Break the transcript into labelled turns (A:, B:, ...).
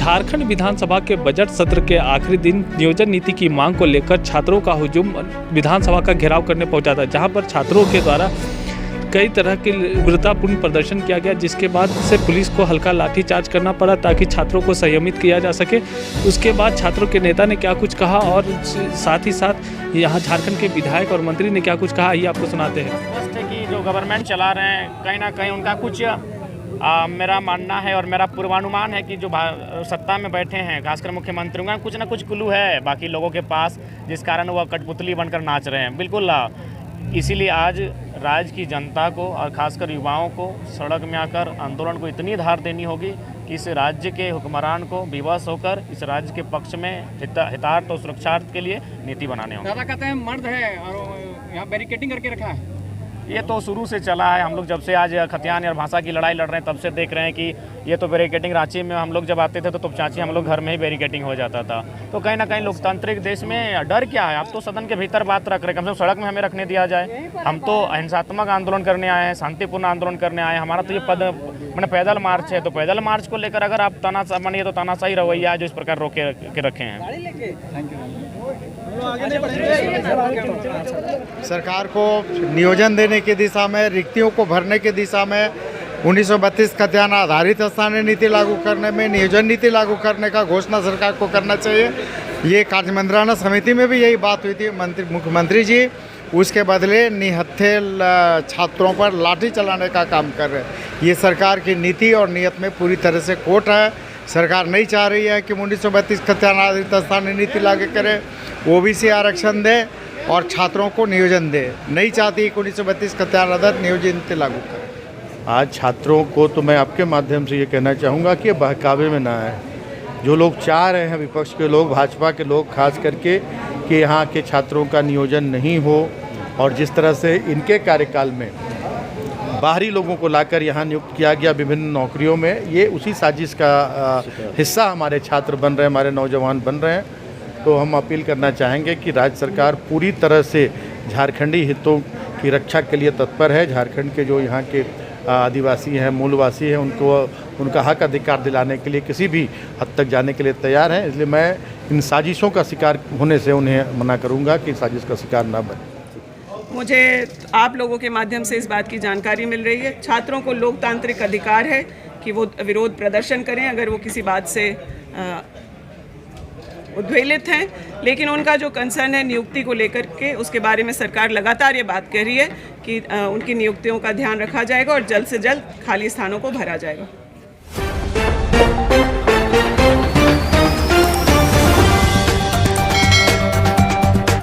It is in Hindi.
A: झारखंड विधानसभा के बजट सत्र के आखिरी दिन नियोजन नीति की मांग को लेकर छात्रों का हुजूम विधानसभा का घेराव करने पहुंचा था, जहां पर छात्रों के द्वारा कई तरह के उग्रतापूर्ण प्रदर्शन किया गया, जिसके बाद से पुलिस को हल्का लाठीचार्ज करना पड़ा ताकि छात्रों को संयमित किया जा सके। उसके बाद छात्रों के नेता ने क्या कुछ कहा और साथ ही साथ यहाँ झारखंड के विधायक और मंत्री ने क्या कुछ कहा, ये आपको सुनाते हैं।
B: स्पष्ट है कि जो गवर्नमेंट चला रहे हैं कहीं ना कहीं उनका कुछ मेरा मानना है और मेरा पूर्वानुमान है कि जो सत्ता में बैठे हैं खासकर मुख्यमंत्री का कुछ ना कुछ क्लू है बाकी लोगों के पास, जिस कारण वह कठपुतली बनकर नाच रहे हैं। बिल्कुल इसीलिए आज राज्य की जनता को और खासकर युवाओं को सड़क में आकर आंदोलन को इतनी धार देनी होगी कि इस राज्य के हुक्मरान को विवश होकर इस राज्य के पक्ष में हितार्थ और सुरक्षार्थ के लिए नीति बनाने होंगे।
C: दादा कहते हैं मर्द है और यहाँ बैरिकेडिंग करके रखा है।
B: ये तो शुरू से चला है। हम लोग जब से आज खतियान और भाषा की लड़ाई लड़ रहे हैं तब से देख रहे हैं कि ये तो बैरिकेडिंग रांची में हम लोग जब आते थे तो तोपचांची हम लोग घर में ही बैरिकेडिंग हो जाता था। तो कहीं ना कहीं लोकतांत्रिक देश में डर क्या है? आप तो सदन के भीतर बात रख रहे, कम से कम सड़क में हमें रखने दिया जाए। हम तो अहिंसात्मक आंदोलन करने आए हैं, शांतिपूर्ण आंदोलन करने आए हैं। हमारा तो ये मैंने पैदल मार्च है, तो पैदल मार्च को लेकर अगर आप मानिए तो तानाशाही रवैया जो इस प्रकार रोक के रखे हैं।
D: सरकार को नियोजन देने की दिशा में, रिक्तियों को भरने की दिशा में 1932 खतियान आधारित स्थानीय नीति लागू करने में, नियोजन नीति लागू करने का घोषणा सरकार को करना चाहिए। ये कार्यमंत्रणा समिति में भी यही बात हुई थी। मुख्यमंत्री जी उसके बदले निहत्थे छात्रों पर लाठी चलाने का काम कर रहे हैं। ये सरकार की नीति और नीयत में पूरी तरह से खोट है। सरकार नहीं चाह रही है कि 1932 खतियान आधारित स्थानीय नीति लागू करे, ओबीसी आरक्षण दे और छात्रों को नियोजन दे। नहीं चाहती कि 1932 खतियान आधारित नियोजन नीति लागू करे।
E: आज छात्रों को तो मैं आपके माध्यम से ये कहना चाहूँगा कि बहकावे में ना आए। जो लोग चाह रहे हैं, विपक्ष के लोग, भाजपा के लोग खास करके, कि यहाँ के छात्रों का नियोजन नहीं हो और जिस तरह से इनके कार्यकाल में बाहरी लोगों को लाकर यहाँ नियुक्त किया गया विभिन्न नौकरियों में, ये उसी साजिश का हिस्सा हमारे छात्र बन रहे हैं, हमारे नौजवान बन रहे हैं। तो हम अपील करना चाहेंगे कि राज्य सरकार पूरी तरह से झारखंडी हितों की रक्षा के लिए तत्पर है। झारखंड के जो यहाँ के आदिवासी हैं, मूलवासी हैं, उनका हक अधिकार दिलाने के लिए किसी भी हद तक जाने के लिए तैयार हैं। इसलिए मैं इन साजिशों का शिकार होने से उन्हें मना करूँगा कि साजिश का शिकार ना बने।
F: मुझे आप लोगों के माध्यम से इस बात की जानकारी मिल रही है, छात्रों को लोकतांत्रिक अधिकार है कि वो विरोध प्रदर्शन करें अगर वो किसी बात से उद्वेलित हैं, लेकिन उनका जो कंसर्न है नियुक्ति को लेकर के, उसके बारे में सरकार लगातार ये बात कह रही है कि उनकी नियुक्तियों का ध्यान रखा जाएगा और जल्द से जल्द खाली स्थानों को भरा जाएगा।